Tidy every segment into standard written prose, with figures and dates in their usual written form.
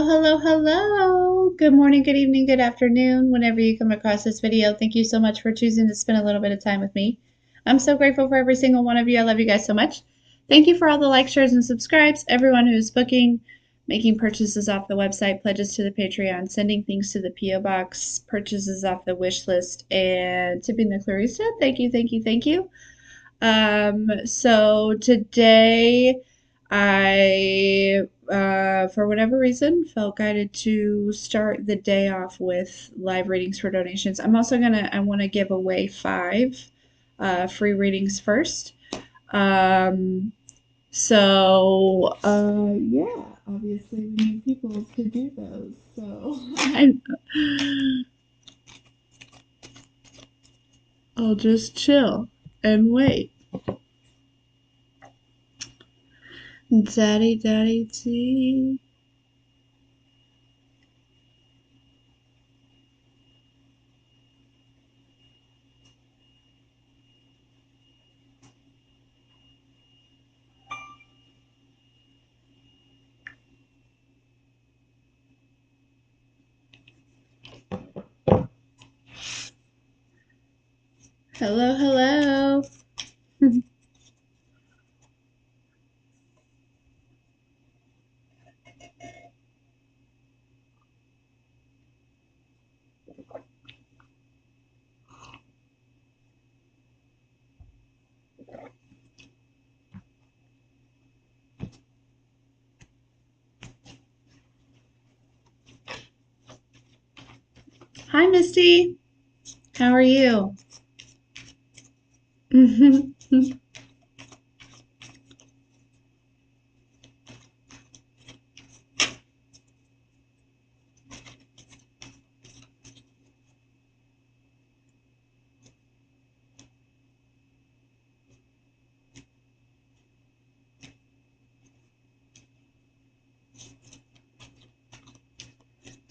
Hello, hello, hello. Good morning, good evening, good afternoon, whenever you come across this video. Thank you so much for choosing to spend a little bit of time with me. I'm so grateful for every single one of you. I love you guys so much. Thank you for all the likes, shares, and subscribes. Everyone who's booking, making purchases off the website, pledges to the Patreon, sending things to the P.O. Box, purchases off the wish list, and tipping the Clarissa. Thank you, thank you, thank you. So today I, for whatever reason, felt guided to start the day off with live readings for donations. I want to give away 5 free readings first. Yeah, obviously we need people to do those. I'll just chill and wait. Daddy, daddy, tea. Hello, hello. Hi, Misty. How are you?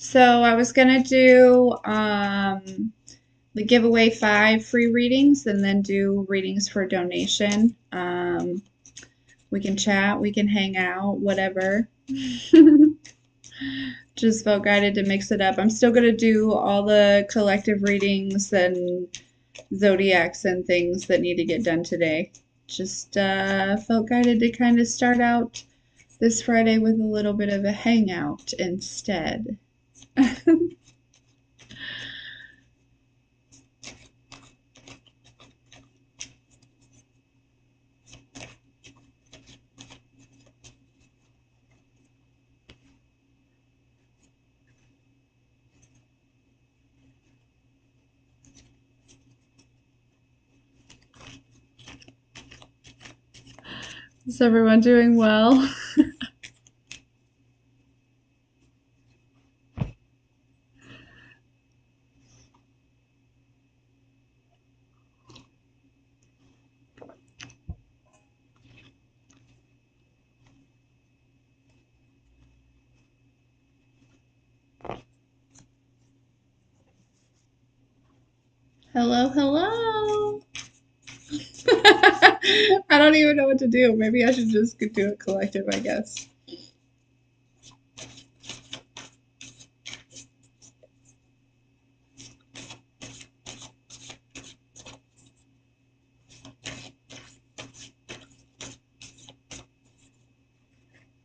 So I was gonna do the giveaway 5 free readings and then do readings for donation. We can chat, we can hang out, whatever. Just felt guided to mix it up. I'm still gonna do all the collective readings and zodiacs and things that need to get done today. Just felt guided to kind of start out this Friday with a little bit of a hangout instead. Is everyone doing well? Hello, hello. I don't even know what to do. Maybe I should just do a collective, I guess.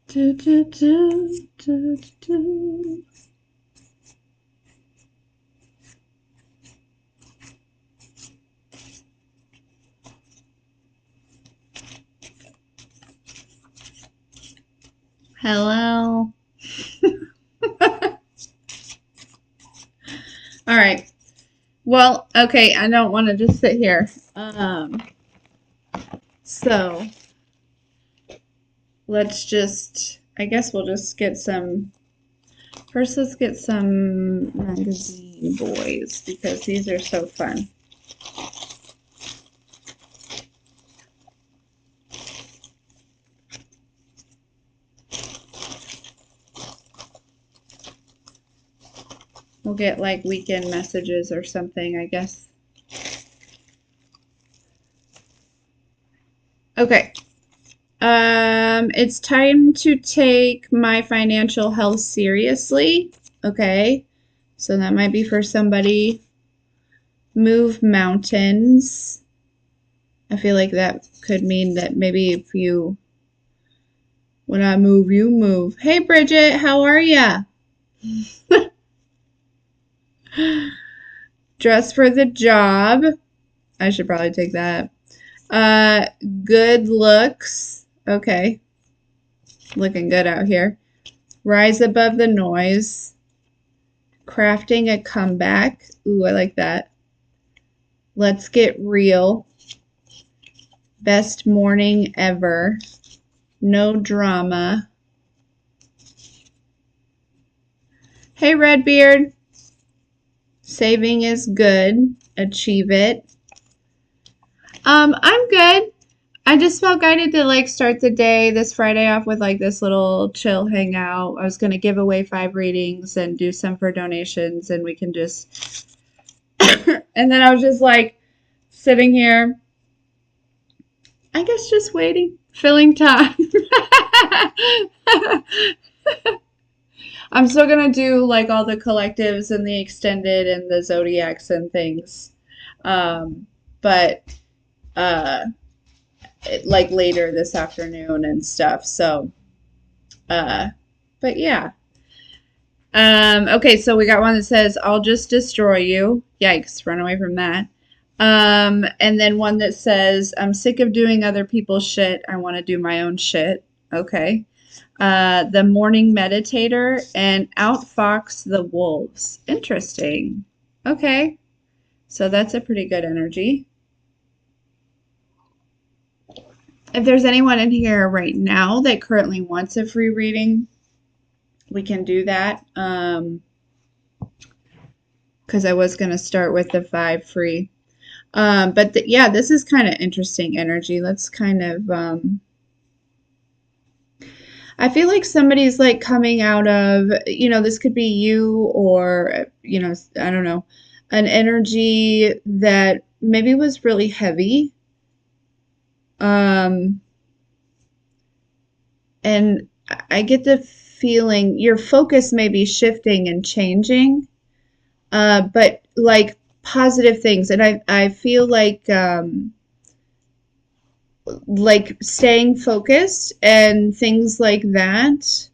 Do, do, do, do, do. Hello. All right. Well, okay, I don't want to just sit here. So I guess we'll just get some, first let's get some magazine boys because these are so fun. We'll get like weekend messages or something, I guess. Okay. It's time to take my financial health seriously. Okay. So that might be for somebody. Move mountains. I feel like that could mean that maybe if you, when I move, you move. Hey, Bridget, how are ya? Dress for the job. I should probably take that. Good looks. Okay. Looking good out here. Rise above the noise. Crafting a comeback. Ooh, I like that. Let's get real. Best morning ever. No drama. Hey, Redbeard. Saving is good. Achieve it. I'm good. I just felt guided to like start the day this Friday off with like this little chill hangout. I was going to give away 5 readings and do some for donations, and we can just and then I was just like sitting here, I guess just waiting, filling time. I'm still going to do like all the collectives and the extended and the zodiacs and things. But like later this afternoon and stuff. So, but yeah. Okay, so we got one that says, I'll just destroy you. Yikes, run away from that. And then one that says, I'm sick of doing other people's shit. I want to do my own shit. Okay. The morning meditator and outfox the wolves. Interesting. Okay. So that's a pretty good energy. If there's anyone in here right now that currently wants a free reading, we can do that. Because I was going to start with the 5 free. But yeah, this is kind of interesting energy. Let's kind of, I feel like somebody's like coming out of, this could be you or, I don't know, an energy that maybe was really heavy. And I get the feeling your focus may be shifting and changing, but like positive things. And I feel like staying focused and things like that.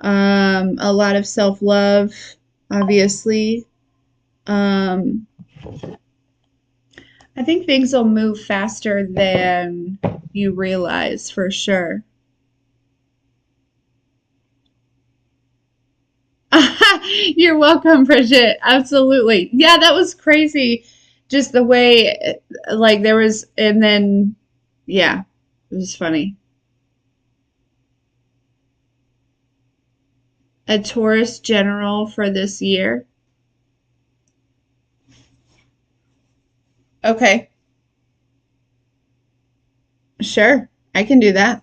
A lot of self-love, obviously. I think things will move faster than you realize for sure. You're welcome, Bridget. Absolutely. Yeah, that was crazy. Just the way, like, there was, and then, yeah, it was funny. A Taurus general for this year. Okay, sure. I can do that.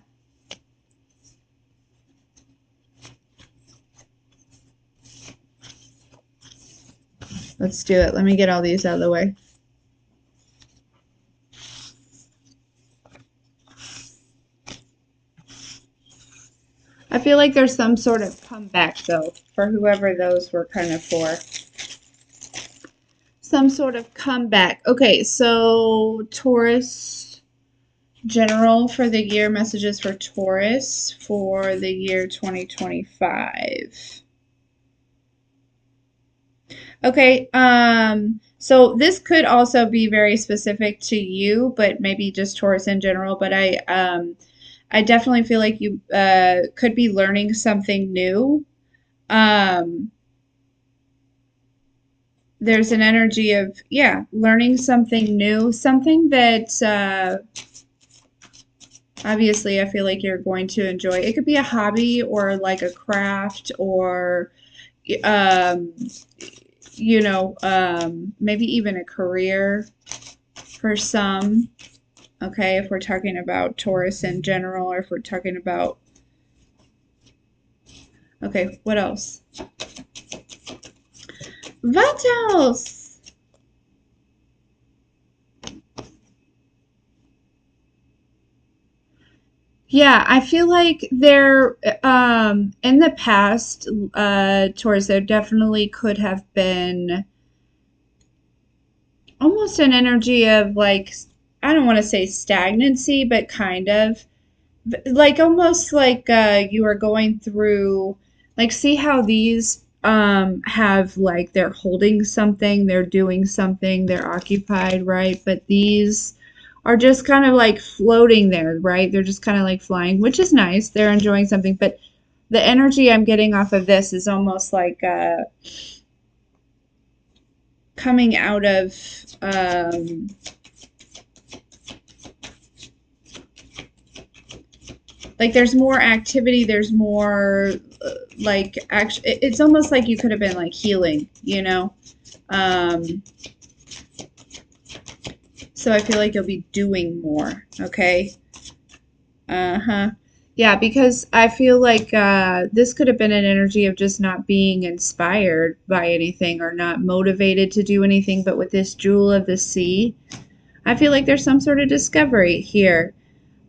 Let's do it. Let me get all these out of the way. I feel like there's some sort of comeback, though, for whoever those were kind of for. Some sort of comeback. Okay, so Taurus general for the year, messages for Taurus for the year 2025. Okay, so this could also be very specific to you, but maybe just Taurus in general, but I definitely feel like you could be learning something new. There's an energy of, yeah, learning something new, something that obviously I feel like you're going to enjoy. It could be a hobby or like a craft or, um, maybe even a career for some. Okay, if we're talking about Taurus in general, or if we're talking about, okay, what else? What else? Yeah, I feel like there, in the past, Taurus, there definitely could have been almost an energy of like, I don't want to say stagnancy, but kind of like almost like you are going through, like, see how these have like they're holding something, they're doing something, they're occupied, right? But these are just kind of like floating there, right? They're just kind of like flying, which is nice. They're enjoying something, but the energy I'm getting off of this is almost like coming out of like there's more activity, there's more like action. It's almost like you could have been like healing, you know. um so I feel like you'll be doing more. Okay. Uh-huh. Yeah, because I feel like this could have been an energy of just not being inspired by anything or not motivated to do anything, but with this jewel of the sea, I feel like there's some sort of discovery here.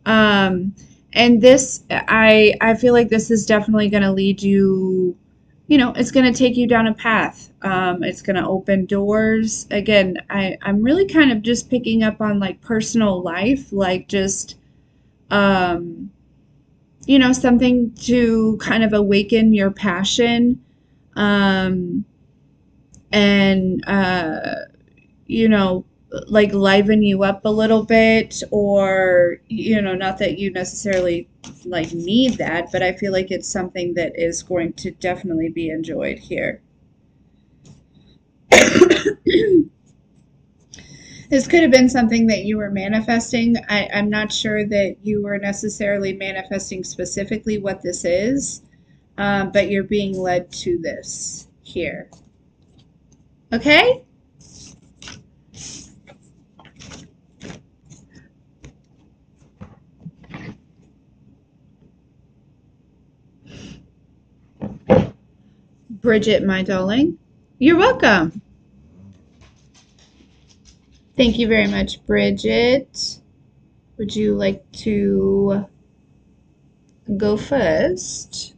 Um, and this, I feel like this is definitely going to lead you, you know, it's going to take you down a path. It's going to open doors. Again, I'm really kind of just picking up on like personal life, like just, um, you know, something to kind of awaken your passion, um, and, you know, like liven you up a little bit, or, you know, not that you necessarily like need that, but I feel like it's something that is going to definitely be enjoyed here. This could have been something that you were manifesting. I'm not sure that you were necessarily manifesting specifically what this is, but you're being led to this here. Okay? Bridget, my darling. You're welcome. Thank you very much, Bridget. Would you like to go first?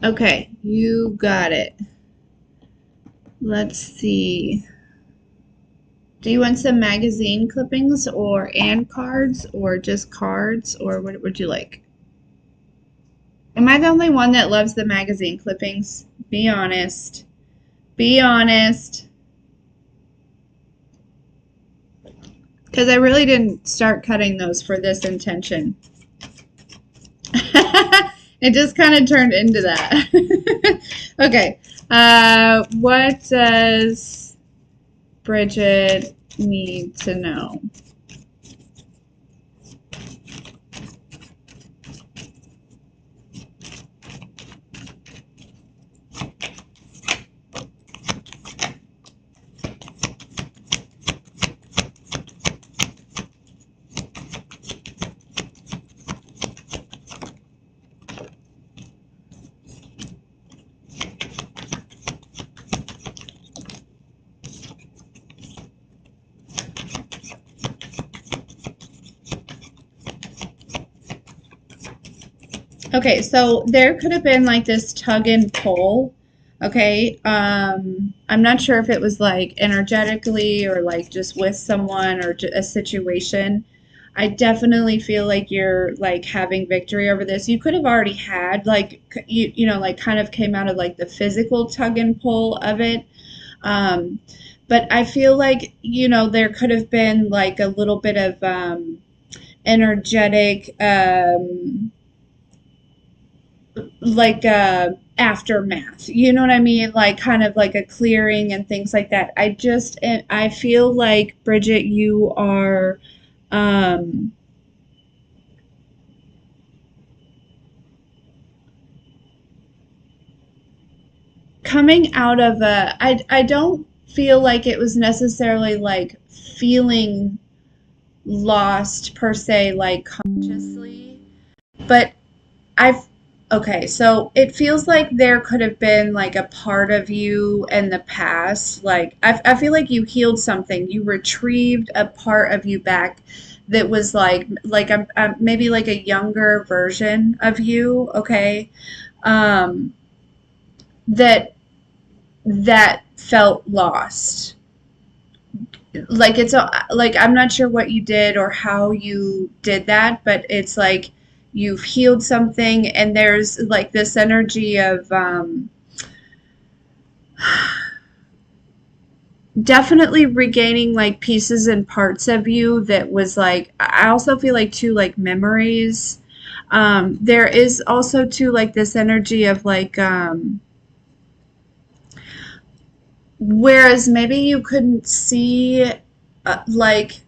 Okay, you got it. Let's see. Do you want some magazine clippings or and cards or just cards, or what would you like? Am I the only one that loves the magazine clippings? Be honest. Be honest. Because I really didn't start cutting those for this intention. It just kind of turned into that. Okay. What does Bridget need to know? Okay, so there could have been like this tug and pull. Okay, I'm not sure if it was like energetically or like just with someone or a situation. I definitely feel like you're like having victory over this. You could have already had like you know, like kind of came out of like the physical tug and pull of it. Um, but I feel like, you know, there could have been like a little bit of energetic like aftermath, you know what I mean, like kind of like a clearing and things like that. I feel like, Bridget, you are um coming out of I don't feel like it was necessarily like feeling lost per se, like consciously, but I've Okay, so it feels like there could have been like a part of you in the past. Like, I feel like you healed something. You retrieved a part of you back that was like maybe like a younger version of you, okay? Um, that that felt lost. Like like I'm not sure what you did or how you did that, but it's like you've healed something, and there's like this energy of definitely regaining like pieces and parts of you that was like I also feel like too like memories. There is also too like this energy of like whereas maybe you couldn't see like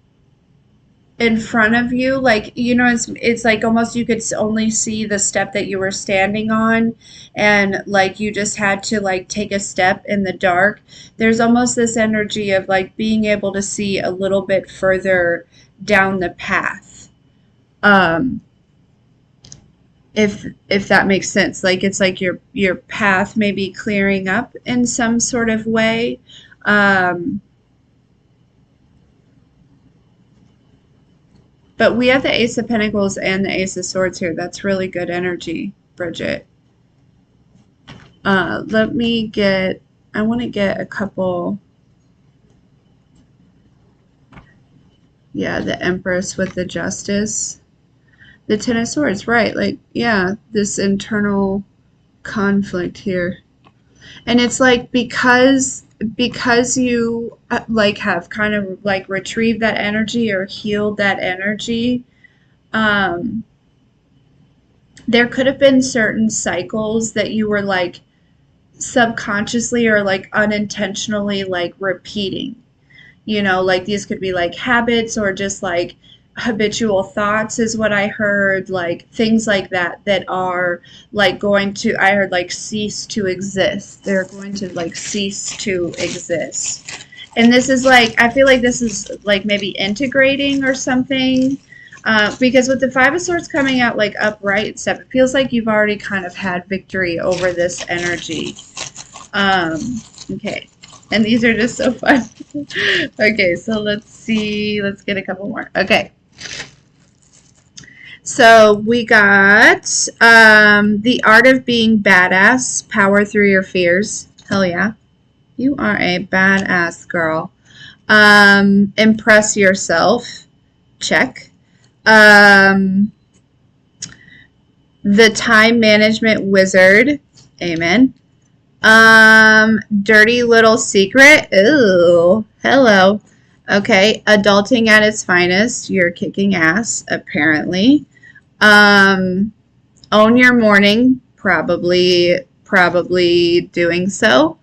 in front of you, like it's like almost you could only see the step that you were standing on, and like you just had to like take a step in the dark. There's almost this energy of like being able to see a little bit further down the path, um if that makes sense. Like it's like your path may be clearing up in some sort of way. um But we have the Ace of Pentacles and the Ace of Swords here. That's really good energy, Bridget. Let me get, I want to get a couple. Yeah, the Empress with the Justice. The Ten of Swords, right. Like, yeah, this internal conflict here. And it's like because you like have kind of like retrieved that energy or healed that energy, um, there could have been certain cycles that you were like subconsciously or like unintentionally like repeating. Like these could be like habits or just like habitual thoughts is what I heard, like things like that that are like going to, I heard like cease to exist. They're going to like cease to exist. And this is like, I feel like this is like maybe integrating or something. Because with the Five of Swords coming out like upright and stuff, it feels like you've already kind of had victory over this energy. Okay. And these are just so fun. Okay, so let's see. Let's get a couple more. Okay. So we got the art of being badass, power through your fears. Hell yeah. You are a badass girl. Impress yourself. Check. Um, the time management wizard. Amen. Dirty little secret. Ooh, hello. Okay, adulting at its finest. You're kicking ass, apparently. Um, own your morning. Probably doing so.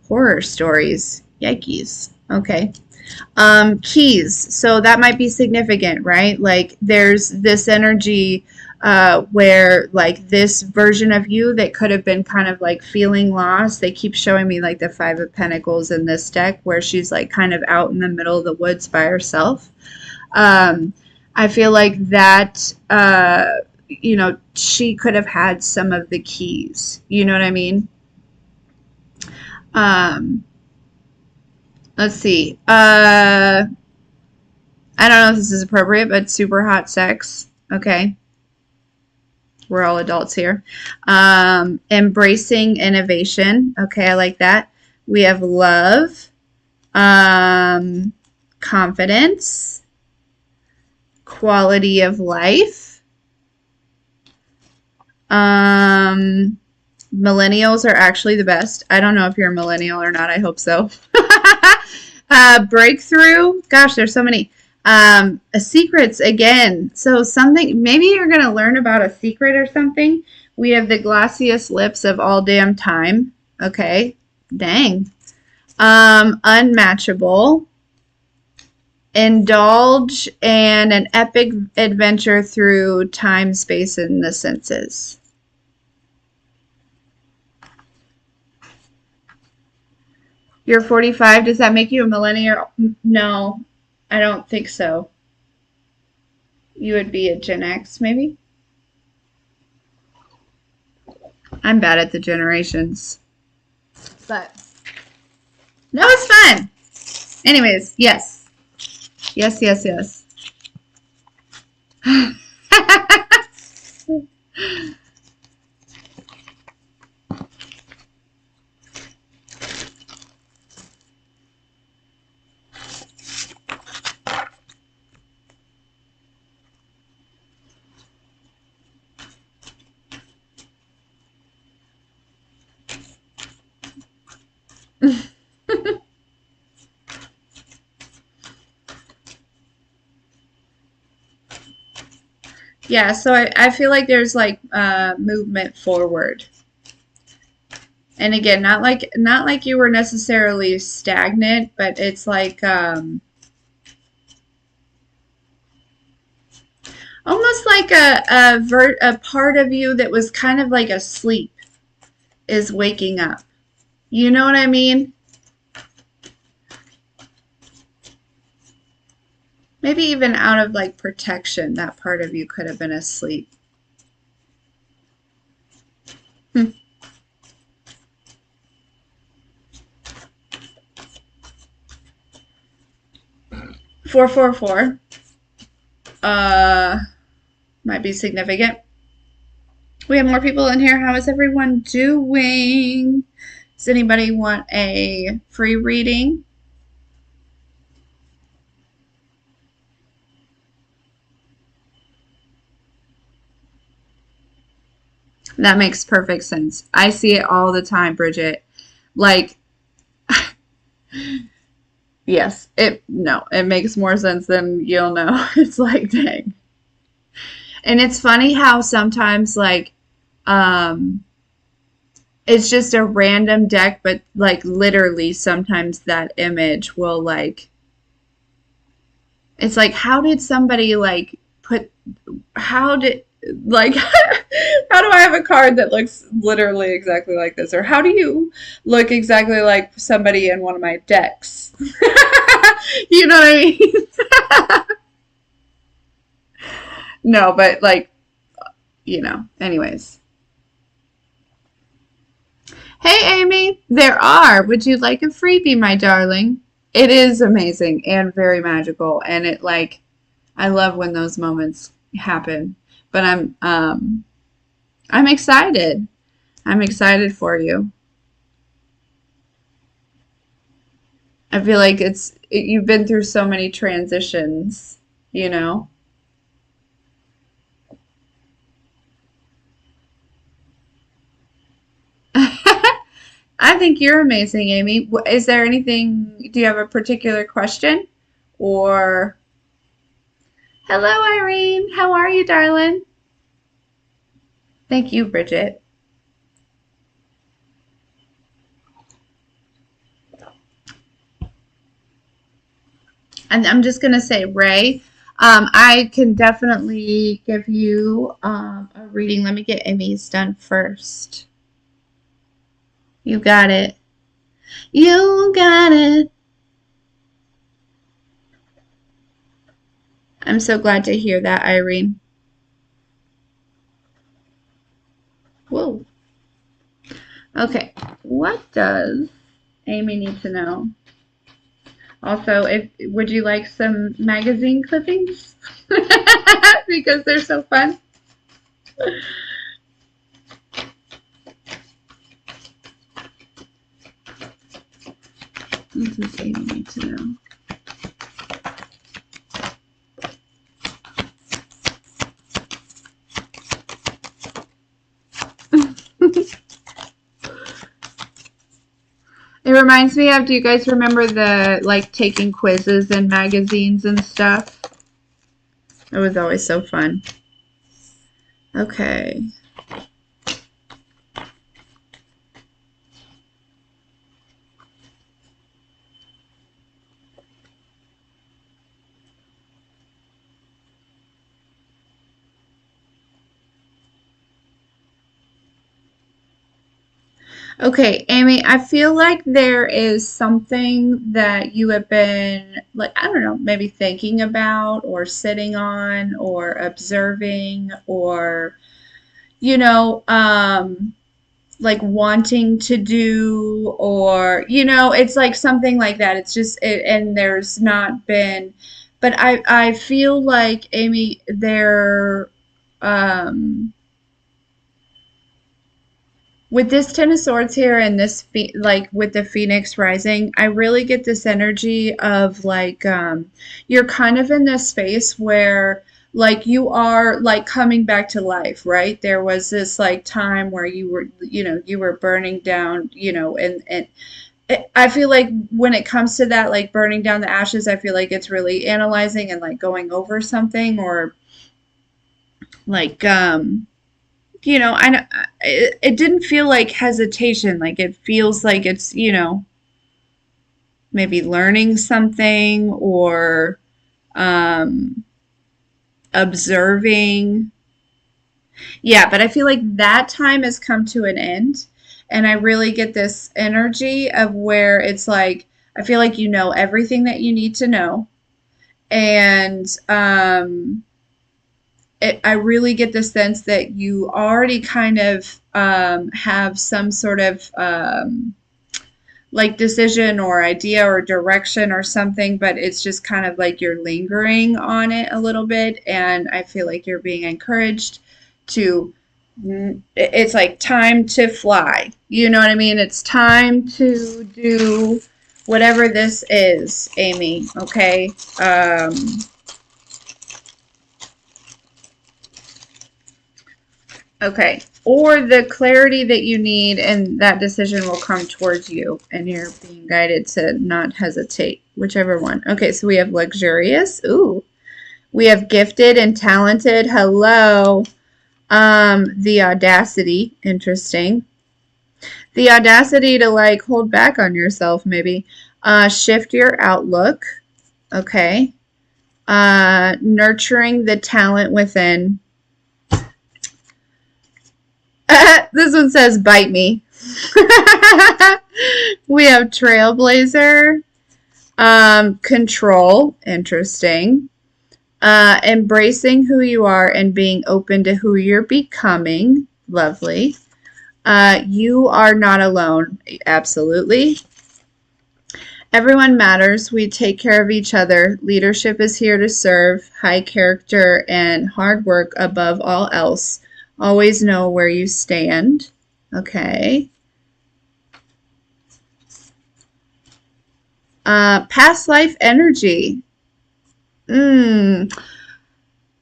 Horror stories. Yikes. Okay. Keys. So that might be significant, right? Like there's this energy where like this version of you that could have been kind of like feeling lost. They keep showing me like the Five of Pentacles in this deck where she's like kind of out in the middle of the woods by herself. I feel like that, she could have had some of the keys. You know what I mean? Um, let's see. I don't know if this is appropriate, but super hot sex. Okay. We're all adults here. Embracing innovation. Okay, I like that. We have love, confidence, quality of life. Millennials are actually the best. I don't know if you're a millennial or not. I hope so. Breakthrough. Gosh, there's so many. Secrets again. So something, maybe you're going to learn about a secret or something. We have the glossiest lips of all damn time. Okay. Dang. Unmatchable. Indulge and an epic adventure through time, space, and the senses. You're 45. Does that make you a millennial? No, I don't think so. You would be a Gen X, maybe? I'm bad at the generations. But no, it's fun. Anyways, yes. Yes, yes, yes. Yeah, so I feel like there's like movement forward. And again, not like you were necessarily stagnant, but it's like almost like a part of you that was kind of like asleep is waking up. You know what I mean? Maybe even out of like protection, that part of you could have been asleep. 444 might be significant. We have more people in here. How is everyone doing? Does anybody want a free reading? That makes perfect sense. I see it all the time, Bridget. Like, yes, it makes more sense than you'll know. It's like, dang. And it's funny how sometimes like it's just a random deck, but like literally sometimes that image will like it's like how did somebody like put how did like how do I have a card that looks literally exactly like this? Or how do you look exactly like somebody in one of my decks? You know what I mean? No, but like, anyways. Hey, Amy, there are. Would you like a freebie, my darling? It is amazing and very magical, and it like I love when those moments happen. But I'm excited. I'm excited for you. I feel like you've been through so many transitions, you know? I think you're amazing, Amy. Is there anything, do you have a particular question? Or, hello, Irene. How are you, darling? Thank you, Bridget. And I'm just going to say, Ray, I can definitely give you a reading. Let me get Amy's done first. You got it. You got it. I'm so glad to hear that, Irene. Whoa. Okay. What does Amy need to know? Also, would you like some magazine clippings? Because they're so fun. What does Amy need to know? It reminds me of, do you guys remember the, like, taking quizzes in magazines and stuff? It was always so fun. Okay. Okay, Amy, I feel like there is something that you have been, like, I don't know, maybe thinking about or sitting on or observing or, you know, like wanting to do, or it's like something like that. It's just and there's not been, but I feel like, Amy, there, um with this Ten of Swords here and this like with the Phoenix rising, I really get this energy of like, you're kind of in this space where like you are like coming back to life, right? There was this like time where you were burning down, and I feel like when it comes to that, like burning down the ashes, I feel like it's really analyzing and like going over something, or like, I know it didn't feel like hesitation. Like it feels like it's, maybe learning something, or um, observing. Yeah, but I feel like that time has come to an end. And I really get this energy of where it's like, I feel like you know everything that you need to know. And I really get the sense that you already kind of have some sort of like decision or idea or direction or something, but it's just kind of like you're lingering on it a little bit. And I feel like you're being encouraged to, it's like time to fly. You know what I mean? It's time to do whatever this is, Amy. Okay. Okay. Or the clarity that you need, and that decision will come towards you, and you're being guided to not hesitate, whichever one. Okay, so we have luxurious. Ooh. We have gifted and talented. Hello. The audacity. Interesting. The audacity to like hold back on yourself, maybe. Shift your outlook. Okay. Nurturing the talent within. This one says bite me. We have trailblazer, control, interesting, embracing who you are and being open to who you're becoming, lovely. You are not alone, absolutely. Everyone matters. We take care of each other. Leadership is here to serve. High character and hard work above all else. Always know where you stand. Okay. Past life energy.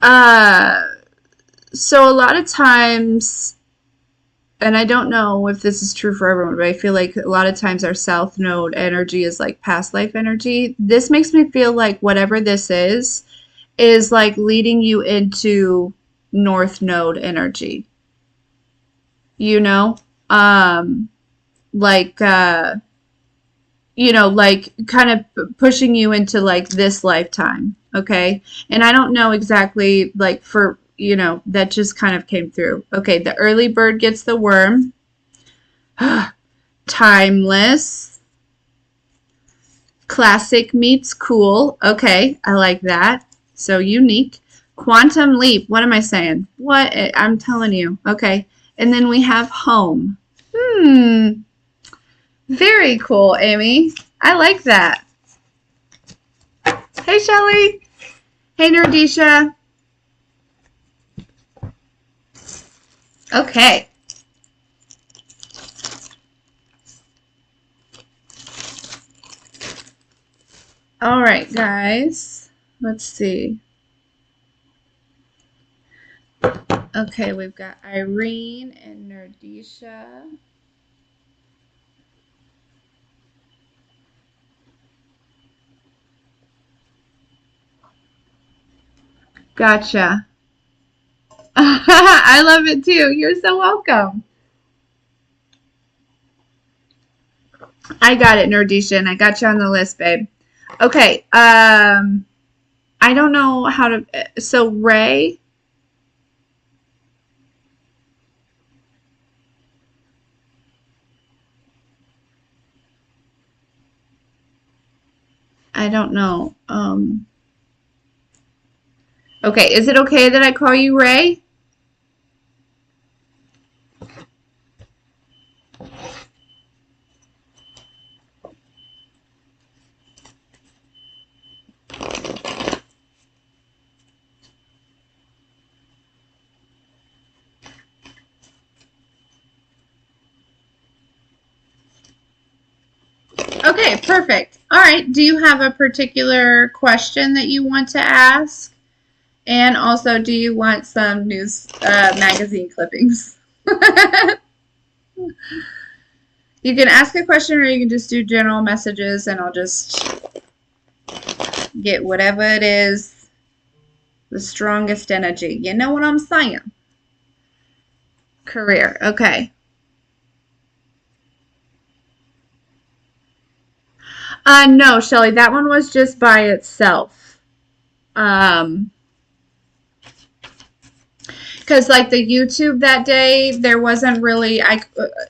Uh, so a lot of times, and I don't know if this is true for everyone, but I feel like a lot of times our South Node energy is like past life energy. This makes me feel like whatever this is like leading you into North Node energy. You know? Like, like kind of pushing you into like this lifetime. Okay. And I don't know exactly like for, that just kind of came through. Okay. The early bird gets the worm. Timeless. Classic meets cool. Okay. I like that. So unique. Quantum leap. What am I saying? What? I'm telling you. Okay. And then we have home. Very cool, Amy. I like that. Hey, Shelly. Hey, Nerdisha. Okay. All right, guys. Let's see. Okay, we've got Irene and Nerdisha. Gotcha. I love it too. You're so welcome. I got it, Nerdisha, and I got you on the list, babe. Okay. I don't know how to. So Ray. I don't know. Okay, is it okay that I call you Ray? Okay, perfect. All right. Do you have a particular question that you want to ask? And also, do you want some news magazine clippings? You can ask a question or you can just do general messages and I'll just get whatever it is, the strongest energy. You know what I'm saying? Career. Okay. No, Shelly, that one was just by itself. Um, because like the YouTube that day, there wasn't really I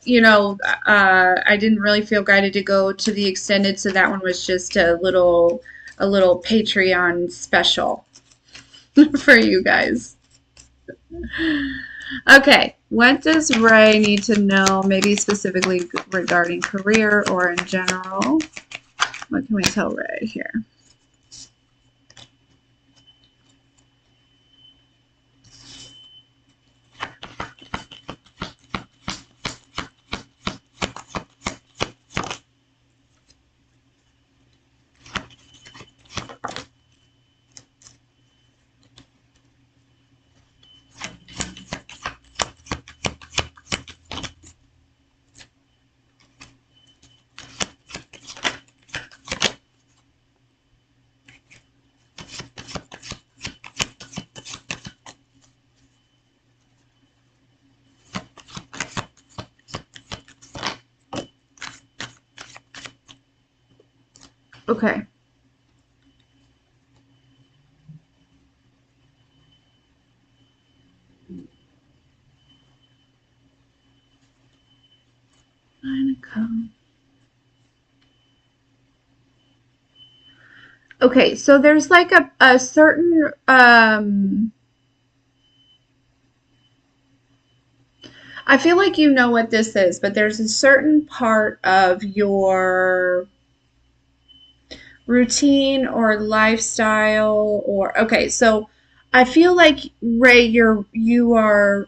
didn't really feel guided to go to the extended, so that one was just a little Patreon special for you guys. Okay, what does Ray need to know, maybe specifically regarding career or in general? What can we tell Ray here? Okay. Okay, so there's like a certain I feel like you know what this is, but there's a certain part of your routine or lifestyle or okay, so I feel like Ray, you are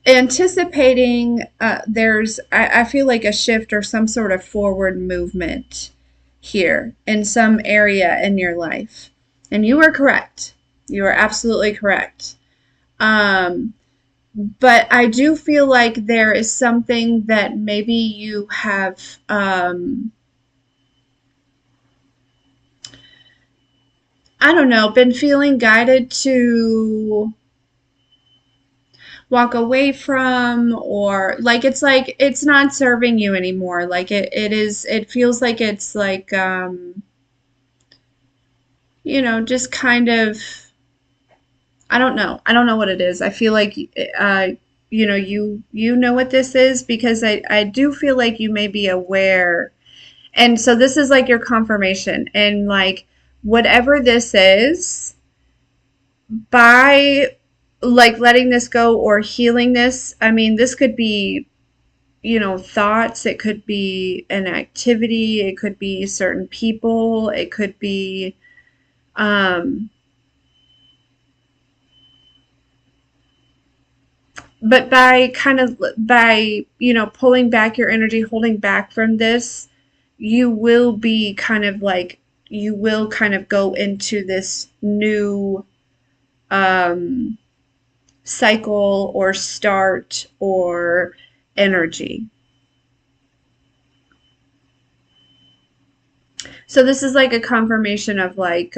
anticipating I feel like a shift or some sort of forward movement here in some area in your life. And you are correct. You are absolutely correct. Um, but I do feel like there is something that maybe you have I don't know, been feeling guided to walk away from, or like it's not serving you anymore. Like it feels like it's like just kind of I don't know. I don't know what it is. I feel like you know what this is because I do feel like you may be aware. And so this is like your confirmation and like whatever this is by like letting this go or healing this. I mean, this could be thoughts, it could be an activity, it could be certain people, it could be um but by pulling back your energy, holding back from this, you will be kind of like you will kind of go into this new um cycle or start or energy. So this is like a confirmation of like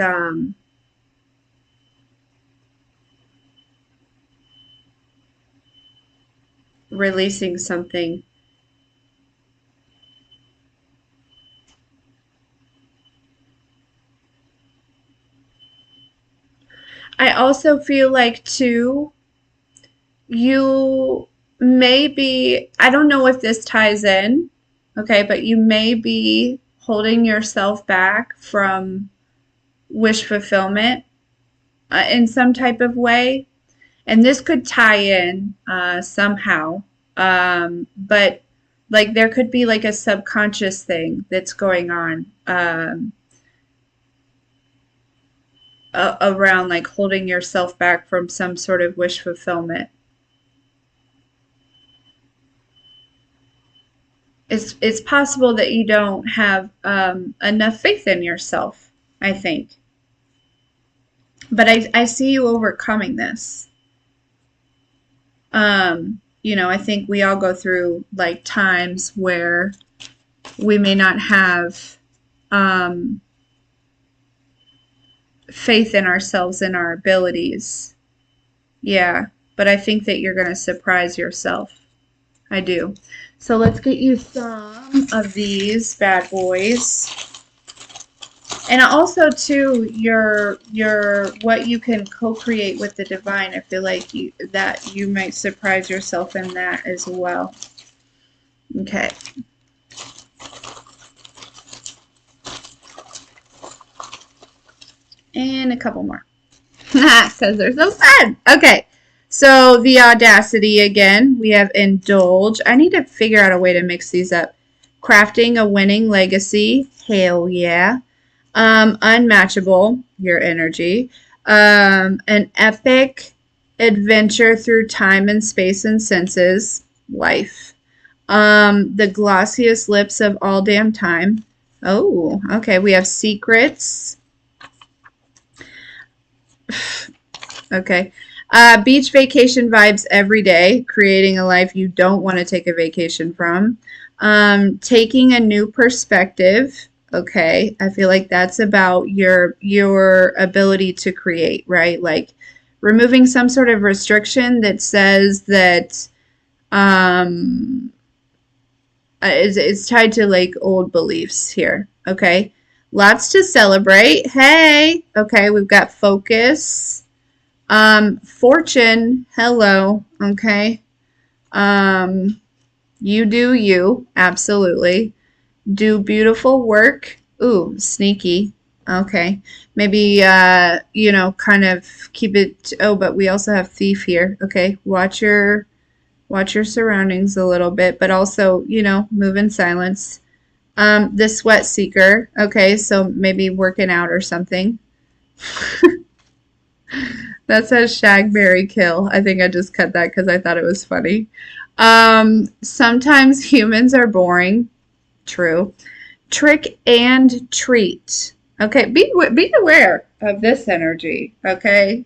releasing something. I also feel like too, you may be, I don't know if this ties in, okay, but you may be holding yourself back from wish fulfillment in some type of way. And this could tie in somehow. But like there could be like a subconscious thing that's going on around like holding yourself back from some sort of wish fulfillment. it's possible that you don't have enough faith in yourself, I think. But I see you overcoming this. You know, I think we all go through like times where we may not have um, faith in ourselves and our abilities. Yeah, but I think that you're going to surprise yourself. I do. So let's get you some of these bad boys. And also too, your what you can co-create with the divine. I feel like you might surprise yourself in that as well. Okay. And a couple more. Because they're so fun. Okay. So the audacity again. We have indulge. I need to figure out a way to mix these up. Crafting a winning legacy. Hell yeah. Unmatchable, your energy. An epic adventure through time and space and senses, life. The glossiest lips of all damn time. Oh, okay. We have secrets. Okay. Beach vacation vibes every day, creating a life you don't want to take a vacation from. Taking a new perspective. Okay. I feel like that's about your ability to create, right? Like removing some sort of restriction that says that um, is tied to like old beliefs here. Okay. Lots to celebrate. Hey. Okay. We've got focus. Fortune, hello, okay. You do you, absolutely. Do beautiful work. Ooh, sneaky. Okay. Maybe you know, kind of keep it oh, but we also have thief here. Okay. Watch your surroundings a little bit, but also, you know, move in silence. The sweat seeker. Okay, so maybe working out or something. That says Shagberry Kill. I think I just cut that because I thought it was funny. Sometimes humans are boring. True. Trick and treat. Okay, be aware of this energy. Okay.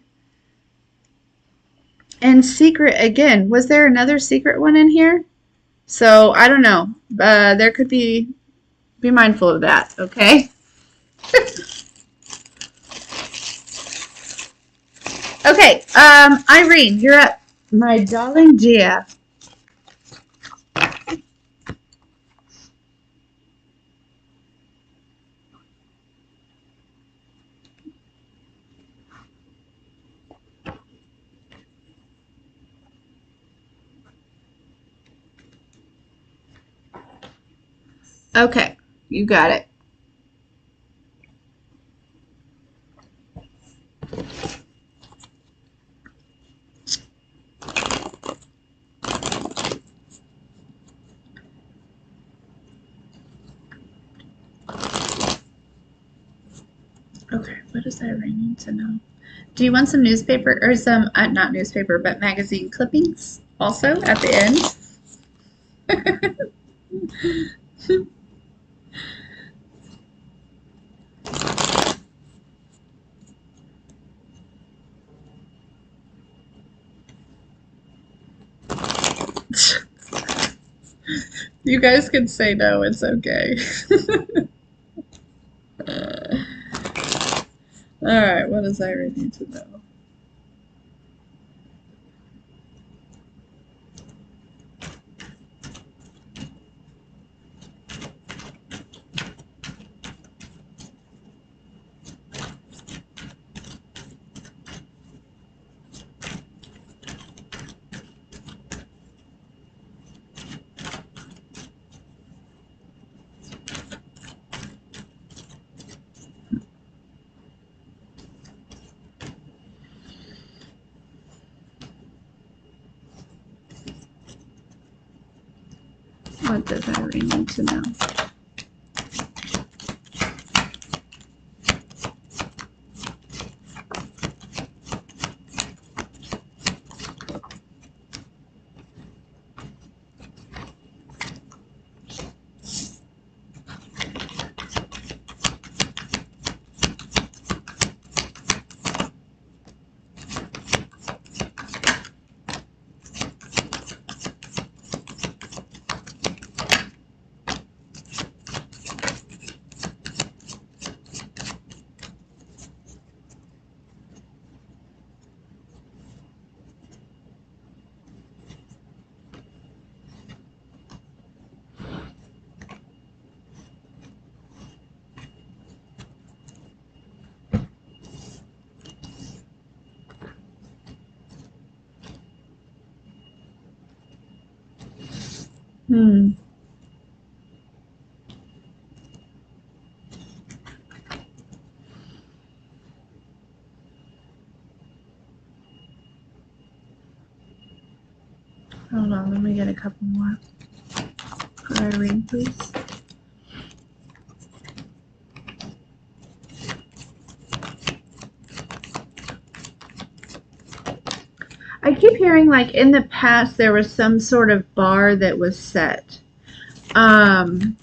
And secret again. Was there another secret one in here? So I don't know. There could be mindful of that. Okay. Okay. Irene, you're up. My darling dear. Okay, you got it. Okay, what does Irene need to know? Do you want some newspaper or some, not newspaper, but magazine clippings also at the end? You guys can say no, it's okay. Alright, what does Irene need to know? What does Irene need to know? Hmm. Hold on, let me get a couple more for Irene, please. I keep hearing like in the past there was some sort of bar that was set. Um,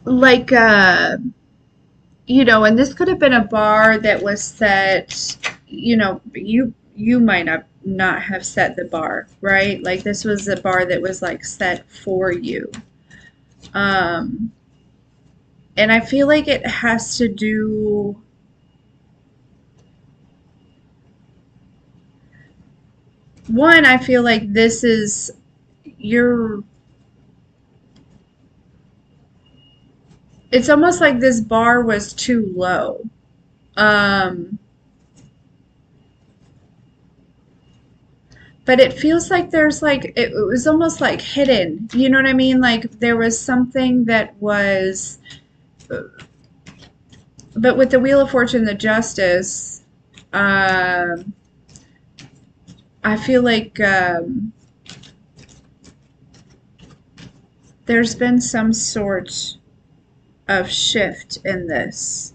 like and this could have been a bar that was set, you might not have set the bar, right? Like this was a bar that was like set for you. Um, and I feel like it has to do one, I feel like this is your it's almost like this bar was too low. Um, but it feels like there's like it was almost like hidden. You know what I mean? Like there was something that was but with the Wheel of Fortune, the Justice, um, I feel like there's been some sort of shift in this.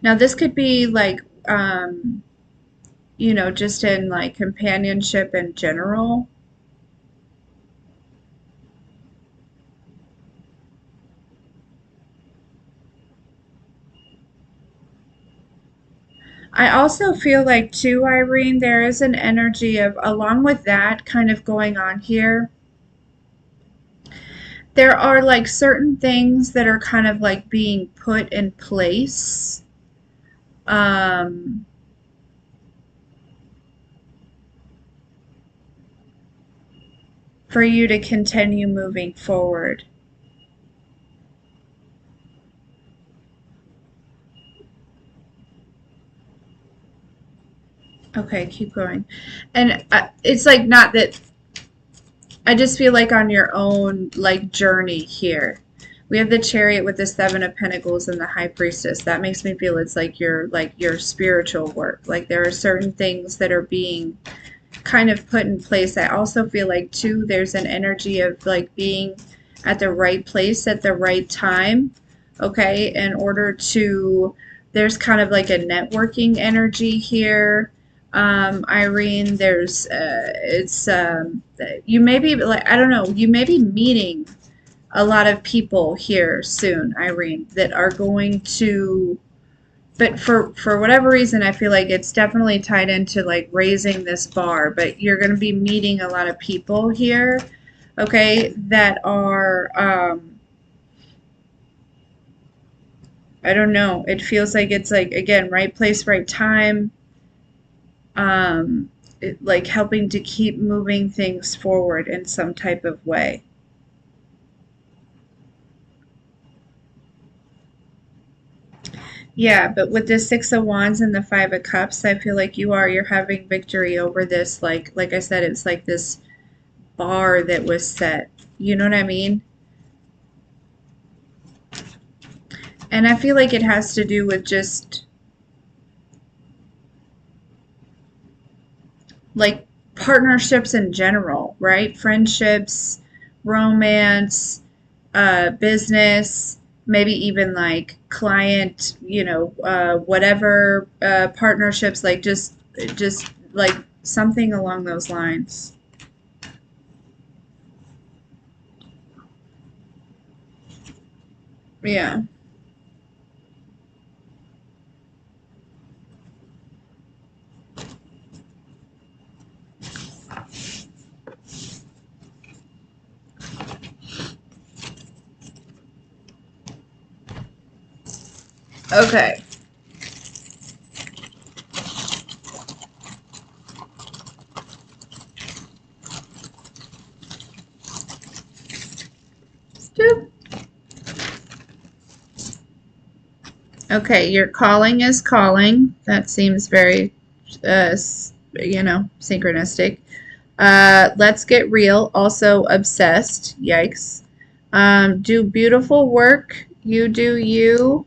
Now, this could be like, just in like companionship in general. I also feel like, too, Irene, there is an energy of, along with that kind of going on here, there are like certain things that are kind of like being put in place. Um, for you to continue moving forward. Okay, keep going. And it's like not that I just feel like on your own like journey here. We have the Chariot with the Seven of Pentacles and the High Priestess. That makes me feel it's like your spiritual work. Like there are certain things that are being kind of put in place. I also feel like too there's an energy of like being at the right place at the right time, okay, in order to there's kind of like a networking energy here. Irene, there's it's you may be like I don't know, you may be meeting a lot of people here soon, Irene, that are going to but for whatever reason I feel like it's definitely tied into like raising this bar, but you're going to be meeting a lot of people here, okay, that are I don't know, it feels like it's like again right place right time, like helping to keep moving things forward in some type of way. Yeah, but with the Six of Wands and the Five of Cups, I feel like you're having victory over this, like I said, it's like this bar that was set. You know what I mean? And I feel like it has to do with just like partnerships in general, right? Friendships, romance, business, maybe even like client, whatever partnerships, like just like something along those lines. Yeah. Okay. Stoop. Okay, your calling is calling. That seems very, synchronistic. Let's get real. Also obsessed. Yikes. Do beautiful work. You do you.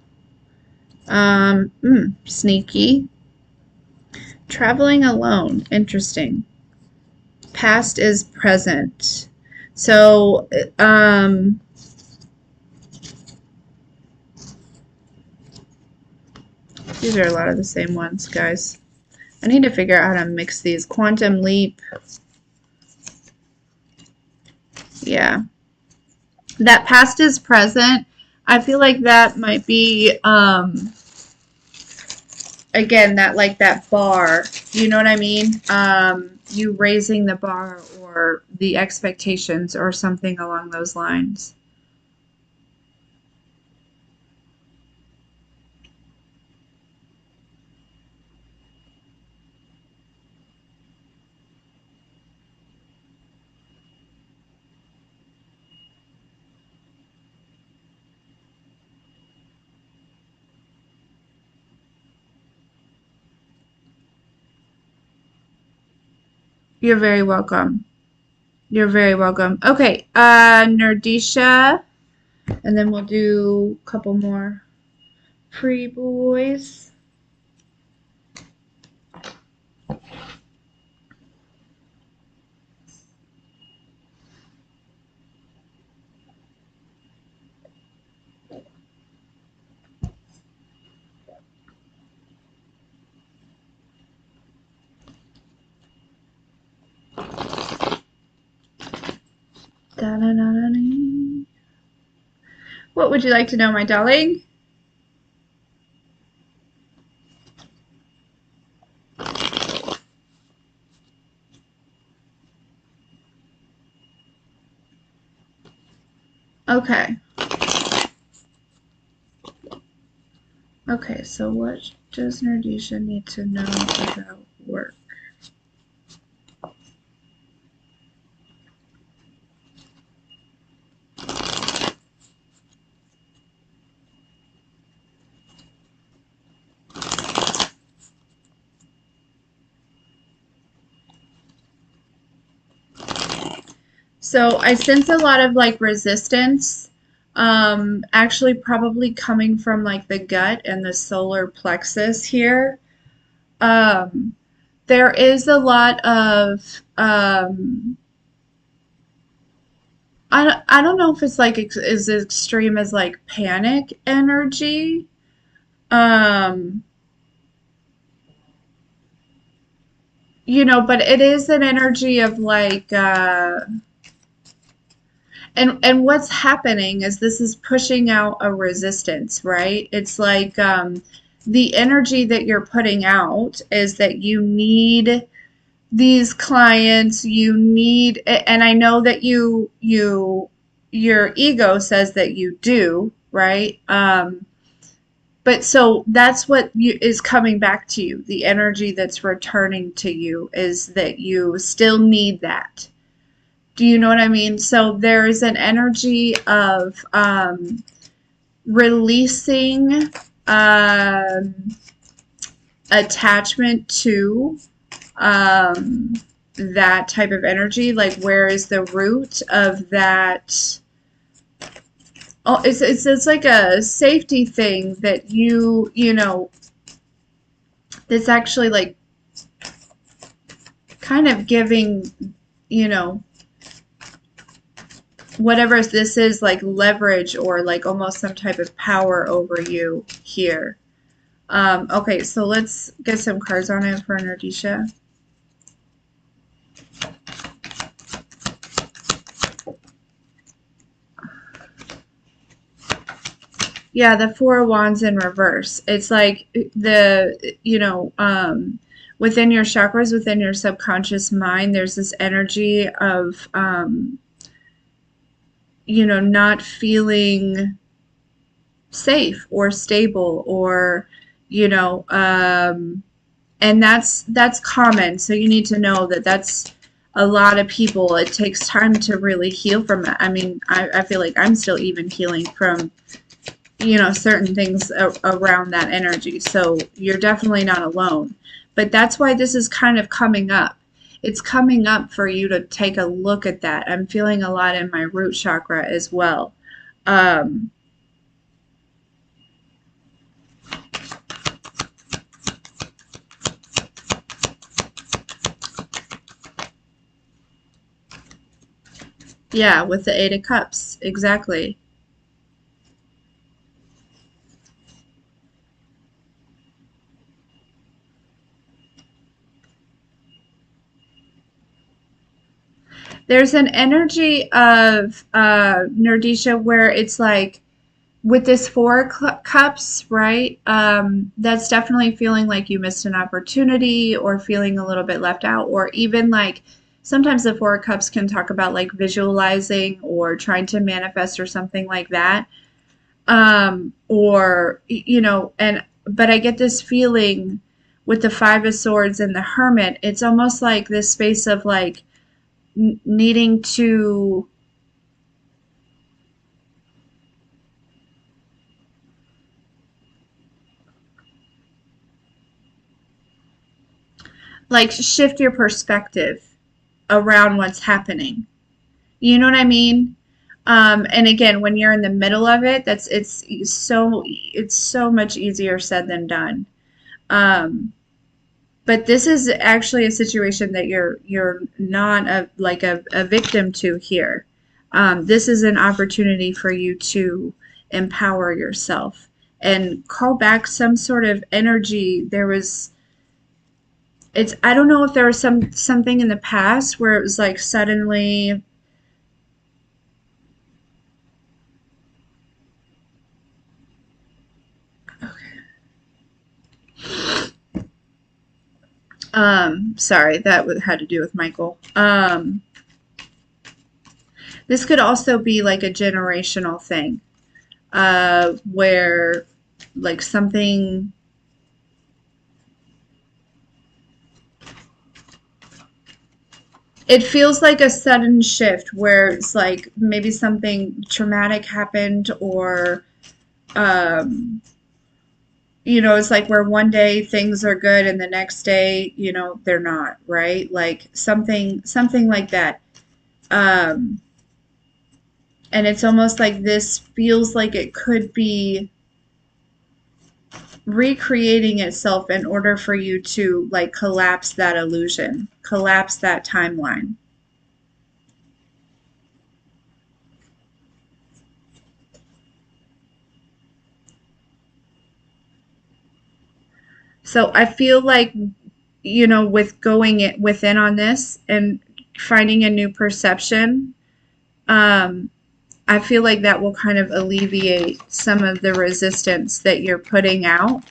Sneaky. Traveling alone. Interesting. Past is present. So, these are a lot of the same ones, guys. I need to figure out how to mix these. Quantum leap. Yeah. That past is present. I feel like that might be, again, that like that bar. You know what I mean? You raising the bar or the expectations or something along those lines. You're very welcome. You're very welcome. Okay, Nerdisha, and then we'll do a couple more free boys. Da-da-da-da-dee. What would you like to know, my darling? Okay. Okay, so what does Nerdisha need to know about work? So I sense a lot of like resistance, actually probably coming from like the gut and the solar plexus here. Um, there is a lot of, I don't know if it's like as extreme as like panic energy. Um, but it is an energy of like, and what's happening is this is pushing out a resistance, right? It's like the energy that you're putting out is that you need these clients, you need, and I know that your ego says that you do, right? But so that's what is coming back to you. The energy that's returning to you is that you still need that. Do you know what I mean? So there's an energy of releasing um, attachment to um, that type of energy. Like, where is the root of that? Oh, it's like a safety thing that that's actually like kind of giving, you know, whatever this is, like leverage or like almost some type of power over you here. Okay, so let's get some cards on it for Nerdisha. Yeah, the Four of Wands in reverse. It's like within your chakras, within your subconscious mind, there's this energy of, not feeling safe or stable or, you know, and that's common. So you need to know that that's a lot of people. It takes time to really heal from that. I mean, I feel like I'm still even healing from certain things around that energy. So you're definitely not alone. But that's why this is kind of coming up. it's coming up for you to take a look at that. I'm feeling a lot in my root chakra as well. Um, yeah, with the Eight of Cups, exactly. There's an energy of Nerdisha where it's like with this Four Cups, right? That's definitely feeling like you missed an opportunity or feeling a little bit left out, or even like sometimes the Four Cups can talk about like visualizing or trying to manifest or something like that. Or, and but I get this feeling with the Five of Swords and the Hermit, it's almost like this space of like needing to like shift your perspective around what's happening. You know what I mean? And again, when you're in the middle of it, it's so much easier said than done. Um, but this is actually a situation that you're not a victim to here. This is an opportunity for you to empower yourself and call back some sort of energy. I don't know if there was something in the past where it was like suddenly. Sorry, that had to do with Michael. This could also be like a generational thing, where like something. It feels like a sudden shift where it's like maybe something traumatic happened, or um, it's like where one day things are good and the next day, they're not, right? Like something like that. Um, and it's almost like this feels like it could be recreating itself in order for you to like collapse that illusion, collapse that timeline. So I feel like, with going it within on this and finding a new perception, um, I feel like that will kind of alleviate some of the resistance that you're putting out.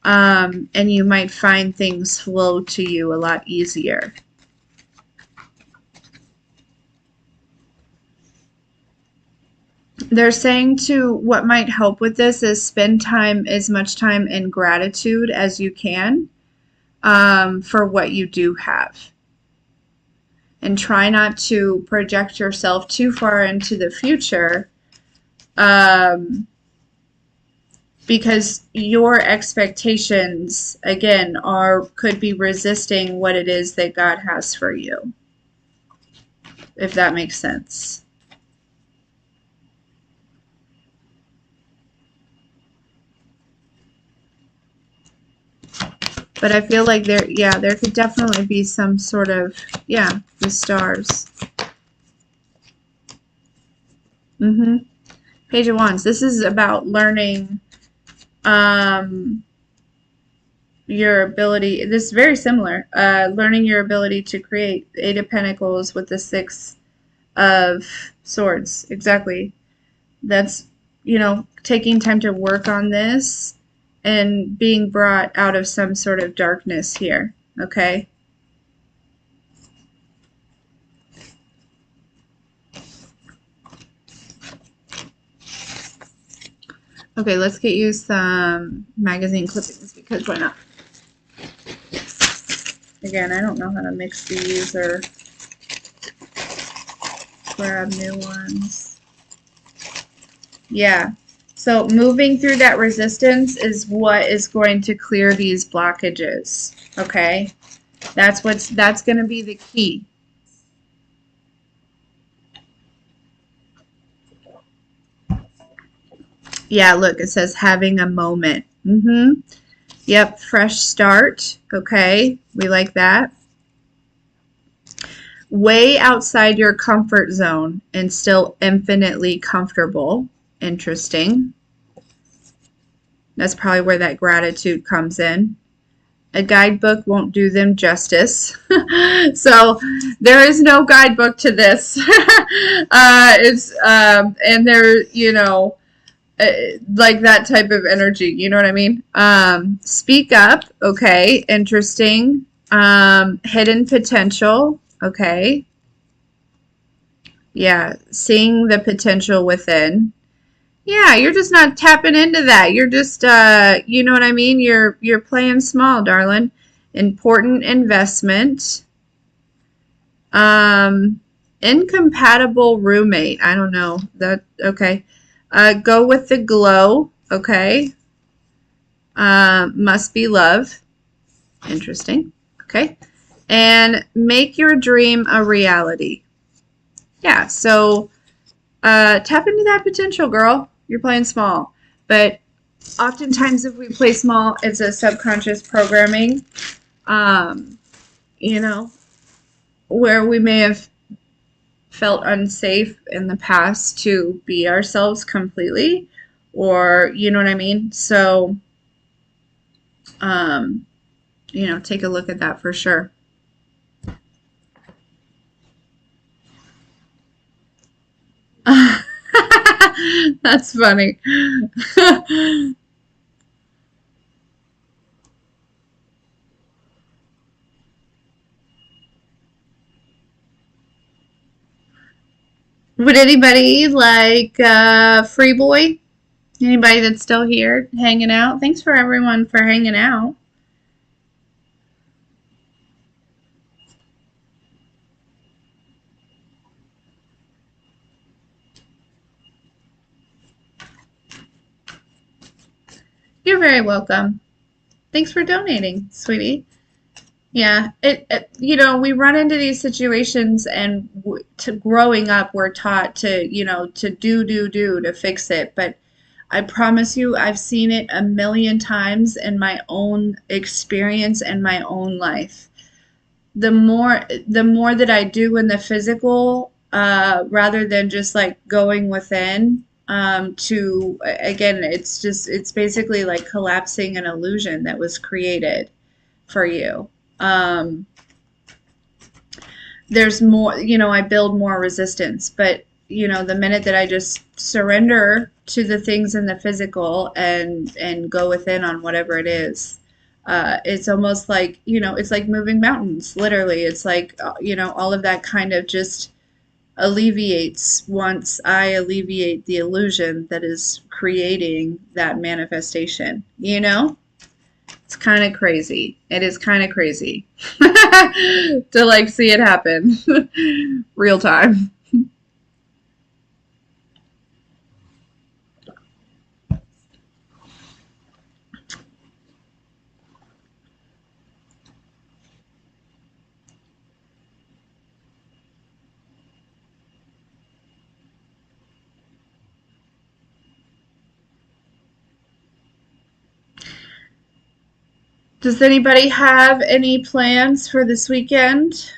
And you might find things flow to you a lot easier. They're saying to what might help with this is spend as much time in gratitude as you can, for what you do have. And try not to project yourself too far into the future, um, because your expectations, again, could be resisting what it is that God has for you, if that makes sense. But I feel like there could definitely be some sort of, the stars. Page of Wands. This is about learning your ability. This is very similar. Learning your ability to create. Eight of Pentacles with the Six of Swords. Exactly. That's, taking time to work on this and being brought out of some sort of darkness here. Okay. Okay, let's get you some magazine clippings because why not? Again, I don't know how to mix these or grab new ones. Yeah. So moving through that resistance is what is going to clear these blockages. Okay. That's going to be the key. Yeah, look, it says having a moment. Yep, fresh start. Okay, we like that. Way outside your comfort zone and still infinitely comfortable. Interesting. That's probably where that gratitude comes in. A guidebook won't do them justice. So there is no guidebook to this. And there, like that type of energy. You know what I mean? Speak up. Okay. Interesting. Hidden potential. Okay. Yeah. Seeing the potential within. Yeah, you're just not tapping into that. You're just you know what I mean? You're playing small, darling. Important investment. Um Incompatible roommate. I don't know. That okay. Go with the glow. Okay. Must be love. Interesting. Okay. And make your dream a reality. Yeah, so tap into that potential, girl. You're playing small. But oftentimes if we play small, it's a subconscious programming, um, you know, where we may have felt unsafe in the past to be ourselves completely, or you know what I mean? So, um, take a look at that for sure. That's funny. Would anybody like Free Boy? Anybody that's still here hanging out? Thanks for everyone for hanging out. You're very welcome. Thanks for donating, sweetie. Yeah, we run into these situations, and to growing up, we're taught to, to do to fix it. But I promise you, I've seen it a million times in my own experience and my own life. The more that I do in the physical, rather than just like going within, to again, it's basically like collapsing an illusion that was created for you. Um, there's more, I build more resistance, but the minute that I just surrender to the things in the physical and go within on whatever it is, it's almost like, it's like moving mountains, literally. It's like, all of that kind of just alleviates once I alleviate the illusion that is creating that manifestation, It's kind of crazy. It is kind of crazy to like see it happen real time. Does anybody have any plans for this weekend?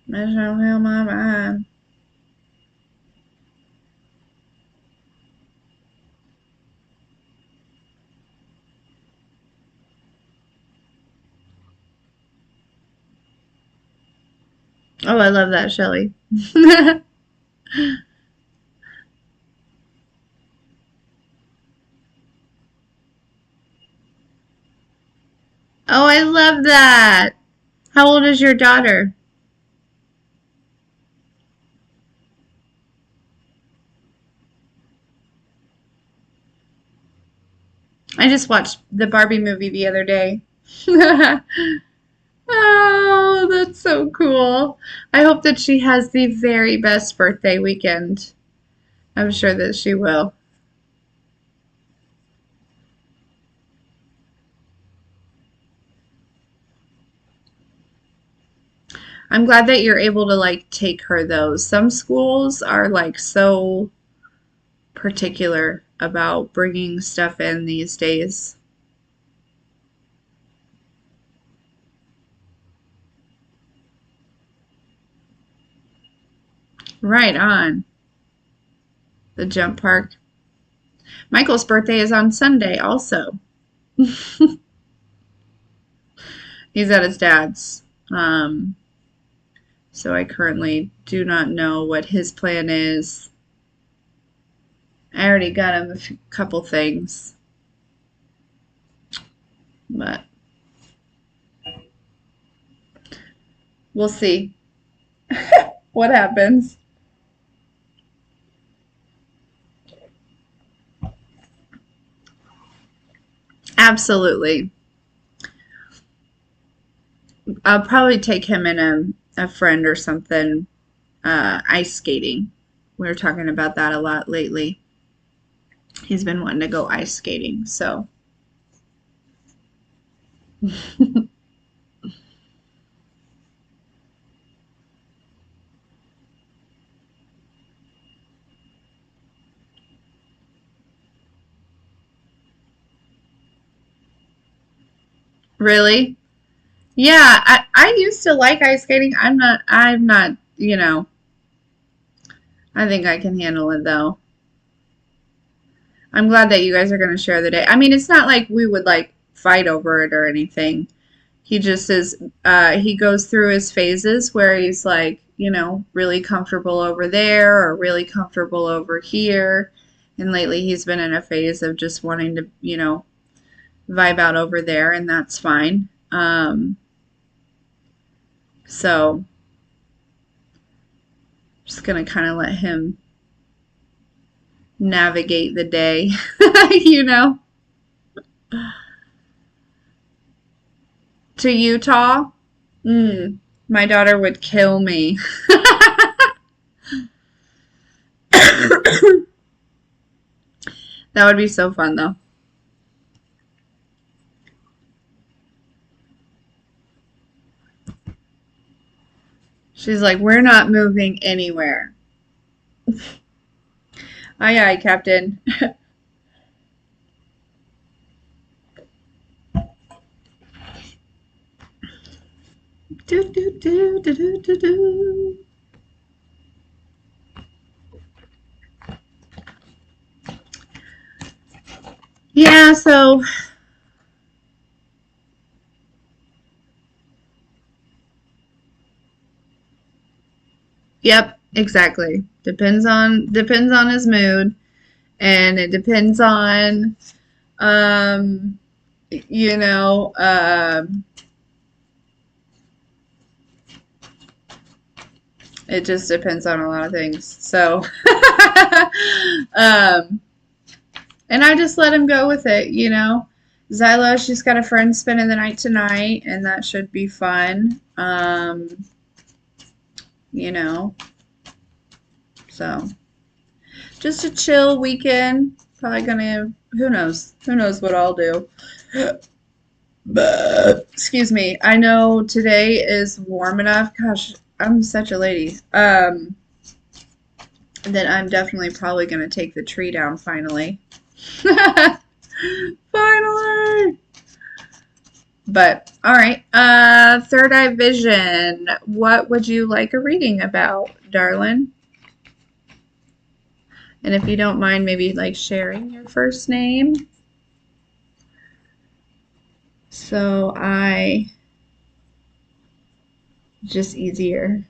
Imagine how my mind. Oh, I love that, Shelley. Oh, I love that. How old is your daughter? I just watched the Barbie movie the other day. Oh, that's so cool. I hope that she has the very best birthday weekend. I'm sure that she will. I'm glad that you're able to like take her though. Some schools are like so particular about bringing stuff in these days. Right on. The jump park. Michael's birthday is on Sunday also. He's at his dad's. Um, so I currently do not know what his plan is. I already got him a couple things, but we'll see what happens. Absolutely. I'll probably take him and a friend or something ice skating. We were talking about that a lot lately. He's been wanting to go ice skating, so. Really? Yeah, I used to like ice skating. I'm not, I think I can handle it though. I'm glad that you guys are going to share the day. I mean, it's not like we would like fight over it or anything. He just is, he goes through his phases where he's like, really comfortable over there or really comfortable over here. And lately he's been in a phase of just wanting to, vibe out over there, and that's fine. So just gonna kind of let him navigate the day, you know. To Utah, my daughter would kill me. That would be so fun though. She's like, we're not moving anywhere. Aye, aye, Captain. Do, do, do, do, do, do, do. Yeah, so yep, exactly. Depends on his mood, and it depends on um you know it just depends on a lot of things. So um and I just let him go with it. Zyla, she's got a friend spending the night tonight, and that should be fun. You know, so just a chill weekend. Probably gonna, who knows what I'll do. But, excuse me. I know today is warm enough. Gosh, I'm such a lady. That I'm definitely probably gonna take the tree down finally. Finally. But all right. Third Eye Vision. What would you like a reading about, darling? And if you don't mind, maybe like sharing your first name. So just easier.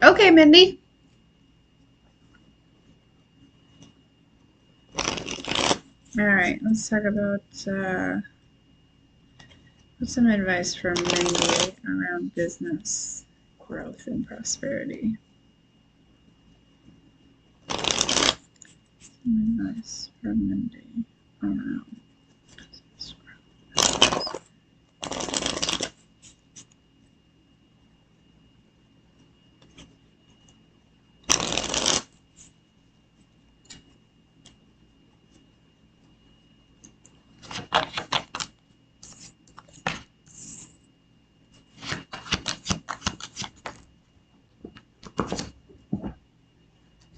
Okay, Mindy. All right, let's talk about what's some advice for Mindy around business growth and prosperity. Some advice for Mindy around business growth.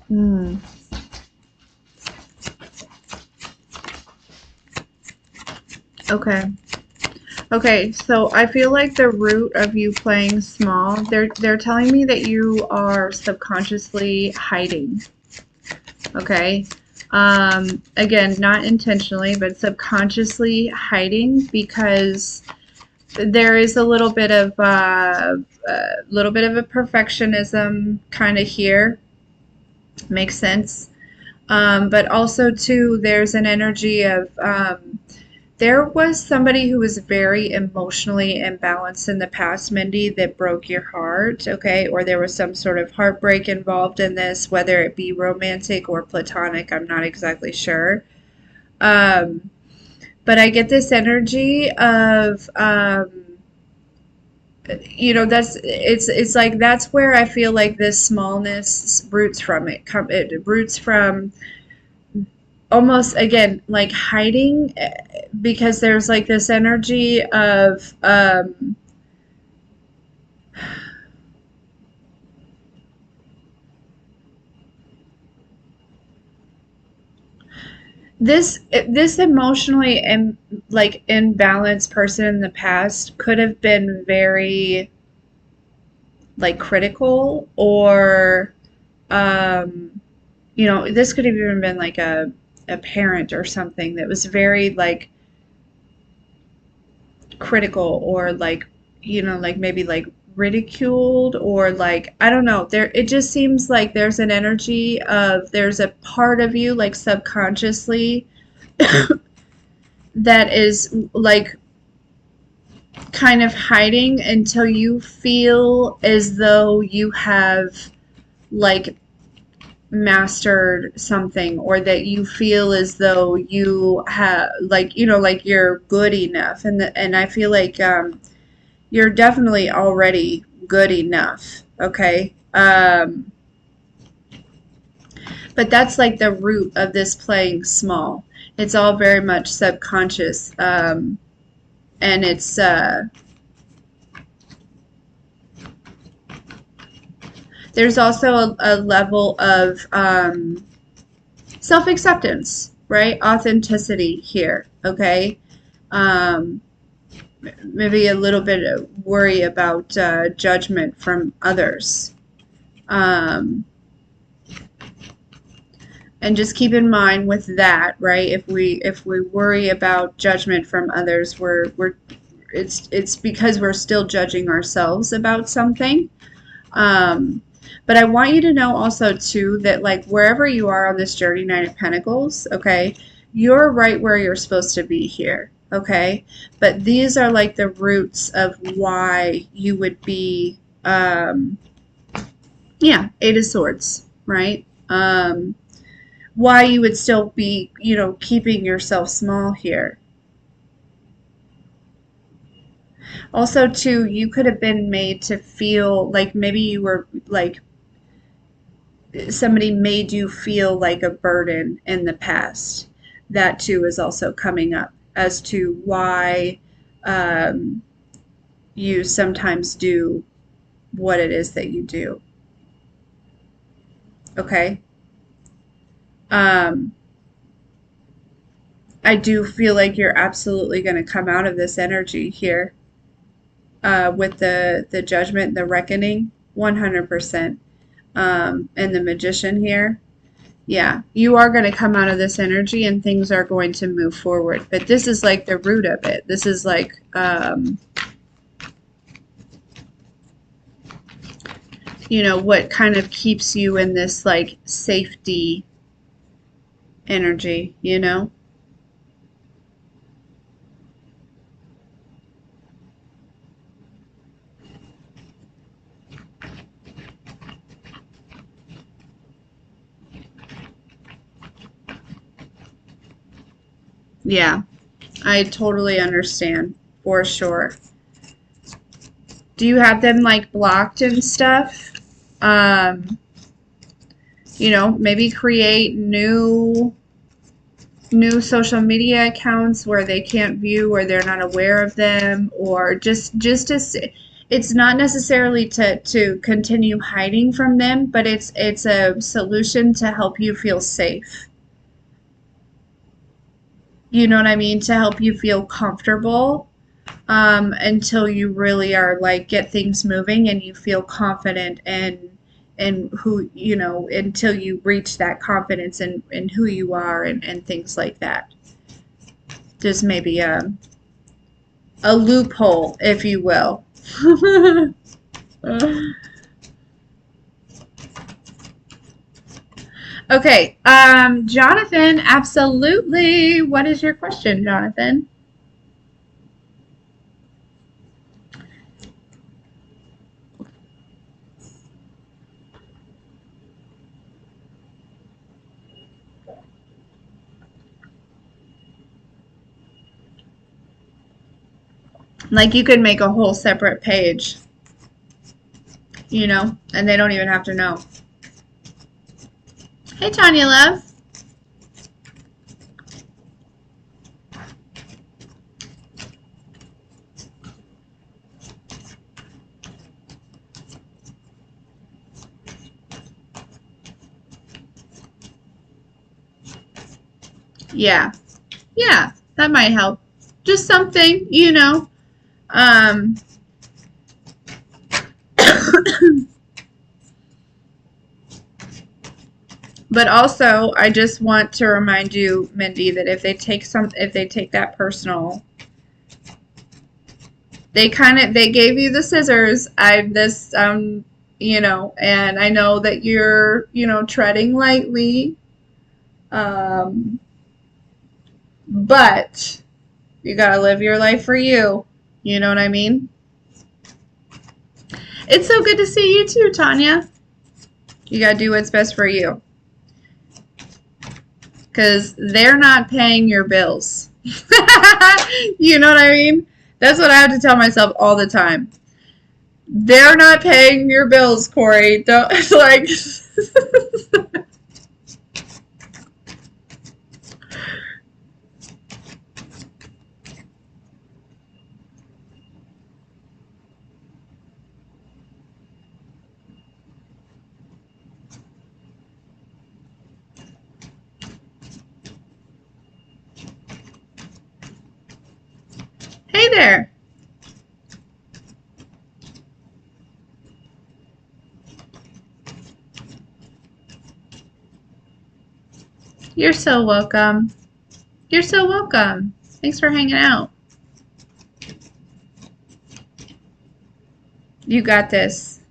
Hmm. Okay. Okay, so I feel like the root of you playing small, they're telling me that you are subconsciously hiding. Okay. Again, not intentionally, but subconsciously hiding because there is a little bit of a perfectionism kind of here. Makes sense. But also too, there's an energy of there was somebody who was very emotionally imbalanced in the past, Mindy, that broke your heart, okay? Or there was some sort of heartbreak involved in this, whether it be romantic or platonic, I'm not exactly sure. Um, but I get this energy of that's it's like that's where I feel like this smallness roots from. It roots from almost again like hiding, because there's like this energy of this emotionally and like imbalanced person in the past could have been very like critical, or um this could have even been like a parent or something that was very like critical, or like like maybe like ridiculed, or like I don't know, there it just seems like there's an energy of there's a part of you like subconsciously that is like kind of hiding until you feel as though you have like mastered something, or that you feel as though you have like like you're good enough, and I feel like you're definitely already good enough, okay? But that's like the root of this playing small. It's all very much subconscious, and there's also a level of self-acceptance, right? Authenticity here, okay? Um, Maybe a little bit of worry about judgment from others. Um, and just keep in mind with that, right? If we worry about judgment from others, we're it's because we're still judging ourselves about something. Um, but I want you to know also too that like wherever you are on this journey, Nine of Pentacles, okay, you're right where you're supposed to be here, okay? But these are like the roots of why you would be, yeah, Eight of Swords, right? Why you would still be, keeping yourself small here. Also, too, you could have been made to feel like maybe you were like somebody made you feel like a burden in the past. That too is also coming up as to why um, you sometimes do what it is that you do. Okay. Um, I do feel like you're absolutely going to come out of this energy here with the judgment, the reckoning, 100%. And the magician here. Yeah, you are going to come out of this energy and things are going to move forward. But this is like the root of it. This is like what kind of keeps you in this like safety energy. Yeah, I totally understand for sure. Do you have them like blocked and stuff? Um, maybe create new social media accounts where they can't view or they're not aware of them, or just as it's not necessarily to continue hiding from them, but it's a solution to help you feel safe. You know what I mean? To help you feel comfortable, until you really are like get things moving and you feel confident and who until you reach that confidence in who you are and things like that. Just maybe a loophole, if you will. Okay, Jonathan, absolutely. What is your question, Jonathan? Like you could make a whole separate page, and they don't even have to know. Hey, Tanya Love. Yeah, yeah, that might help. Just something. Um, but also, I just want to remind you, Mindy, that if they take that personal, they gave you the scissors. And I know that you're treading lightly, um, but you gotta live your life for you. You know what I mean? It's so good to see you too, Tanya. You gotta do what's best for you, because they're not paying your bills. You know what I mean? That's what I have to tell myself all the time. They're not paying your bills, Corey. Don't like. Hey there. You're so welcome. You're so welcome. Thanks for hanging out. You got this.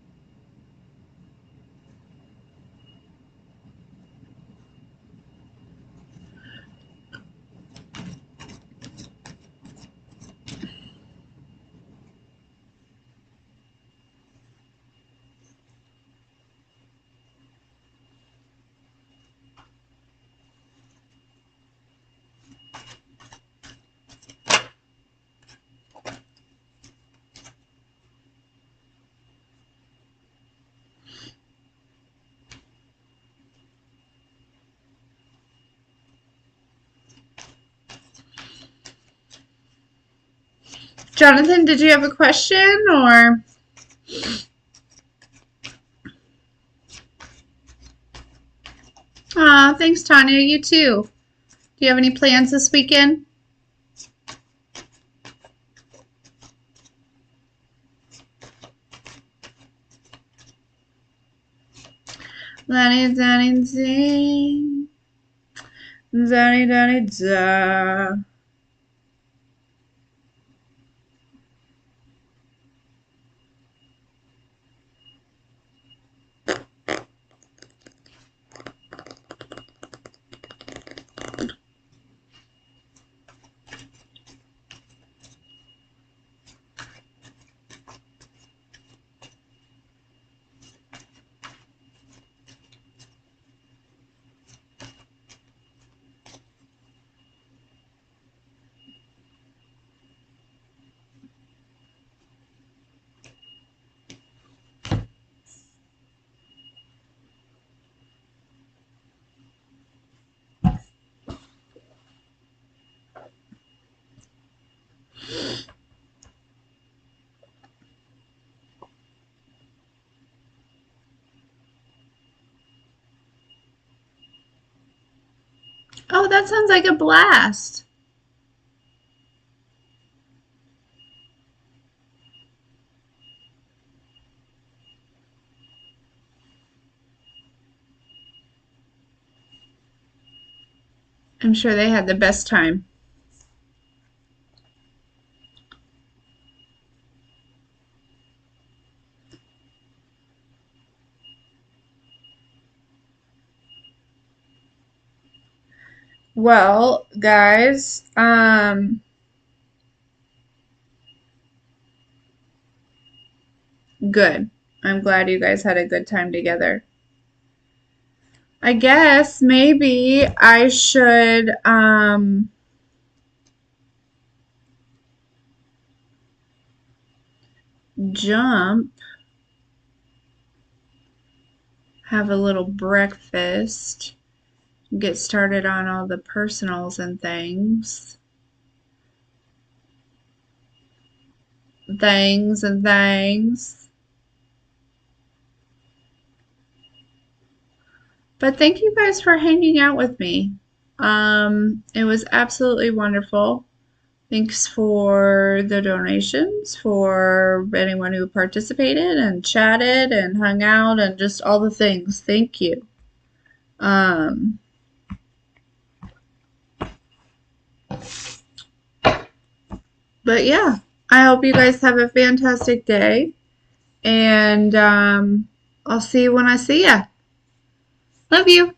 Jonathan, did you have a question or? Aw, thanks, Tanya. You too. Do you have any plans this weekend? Lanny, Danny, ding. Danny, Danny, da. Oh, that sounds like a blast. I'm sure they had the best time. Well, guys, good. I'm glad you guys had a good time together. I guess maybe I should jump, have a little breakfast, get started on all the personals and things. Things. But thank you guys for hanging out with me. It was absolutely wonderful. Thanks for the donations, for anyone who participated and chatted and hung out and just all the things. Thank you. Um, but yeah, I hope you guys have a fantastic day. And I'll see you when I see ya. Love you.